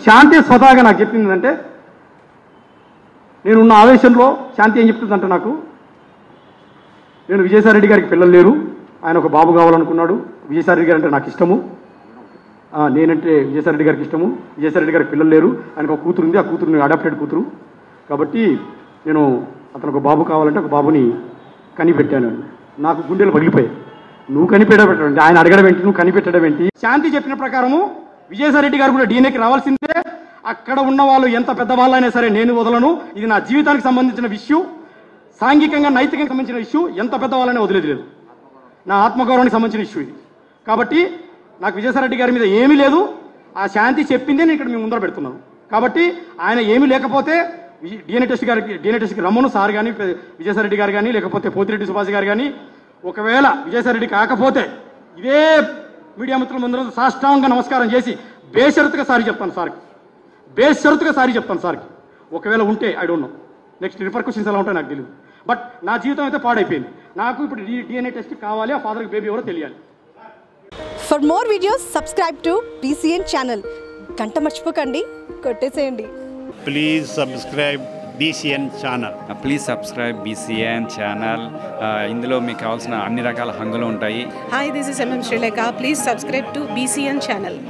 శాంతి స్వతహాగా నాకు చెప్పింది అంటే, నేనున్న ఆవేశంలో శాంతి ఏం చెప్తుందంటే నాకు, నేను విజయసాయిరెడ్డి గారికి పిల్లలు లేరు, ఆయన ఒక బాబు కావాలనుకున్నాడు, విజయసాయిరెడ్డి గారు అంటే నాకు ఇష్టము, నేనంటే విజయసాయిరెడ్డి గారికి ఇష్టము, విజయసాయిరెడ్డి గారికి పిల్లలు లేరు, ఆయనకు ఒక కూతురు ఉంది, ఆ కూతురుని అడాప్టెడ్ కూతురు, కాబట్టి నేను అతను ఒక బాబు కావాలంటే ఒక బాబుని కనిపెట్టాను. నాకు గుండెలు పగిలిపోయాయి. నువ్వు కనిపెట్టడం, ఆయన అడగడం ఏంటి, నువ్వు కనిపెట్టడం ఏంటి? శాంతి చెప్పిన ప్రకారము విజయసాయిరెడ్డి గారు కూడా డీఎన్ఏకి రావాల్సిందే. అక్కడ ఉన్న వాళ్ళు ఎంత పెద్దవాళ్ళైనా సరే నేను వదలను. ఇది నా జీవితానికి సంబంధించిన ఇష్యూ, సాంఘికంగా నైతికంగా సంబంధించిన ఇష్యూ. ఎంత పెద్దవాళ్ళనే వదిలేదు లేదు, నా ఆత్మగౌరవానికి సంబంధించిన ఇష్యూ ఇది. కాబట్టి నాకు విజయసాయిరెడ్డి గారి మీద ఏమీ లేదు. ఆ శాంతి చెప్పిందే నేను ఇక్కడ మీ ముందర పెడుతున్నాను. కాబట్టి ఆయన ఏమీ లేకపోతే డిఎన్ఏ టెస్ట్కి రమ్మను సార్ కానీ, విజయసాయిరెడ్డి గారు కానీ, లేకపోతే పోతిరెడ్డి సుభాష్ గారు కానీ. ఒకవేళ విజయసాయిరెడ్డి కాకపోతే ఇదే మీడియా మిత్రుల ముందర సాష్టాంగ నమస్కారం చేసి బేషరతుగా సారీ చెప్తాను సార్కి, బేషరతుగా సారీ చెప్తాను సార్కి. ఒకవేళ ఉంటే I don't know, next repercussions ఎలా ఉంటాయో నాకు తెలియదు. బట్ నా జీవితం అయితే పాడైపోయింది. నాకు ఇప్పుడు డిఎన్ఏ టెస్ట్ కావాలి, ఆ ఫాదర్కి బేబీ ఎవరో తెలియాలి. For more videos, subscribe to BCN channel. గంట మర్చిపోకండి, కొట్టేసేయండి. Please subscribe BCN channel. Please subscribe BCN channel. ఇందులో మీకు కావాల్సిన అన్ని రకాల హంగులు ఉంటాయి. Hi, this is MM Sri Lanka. Please subscribe to BCN channel.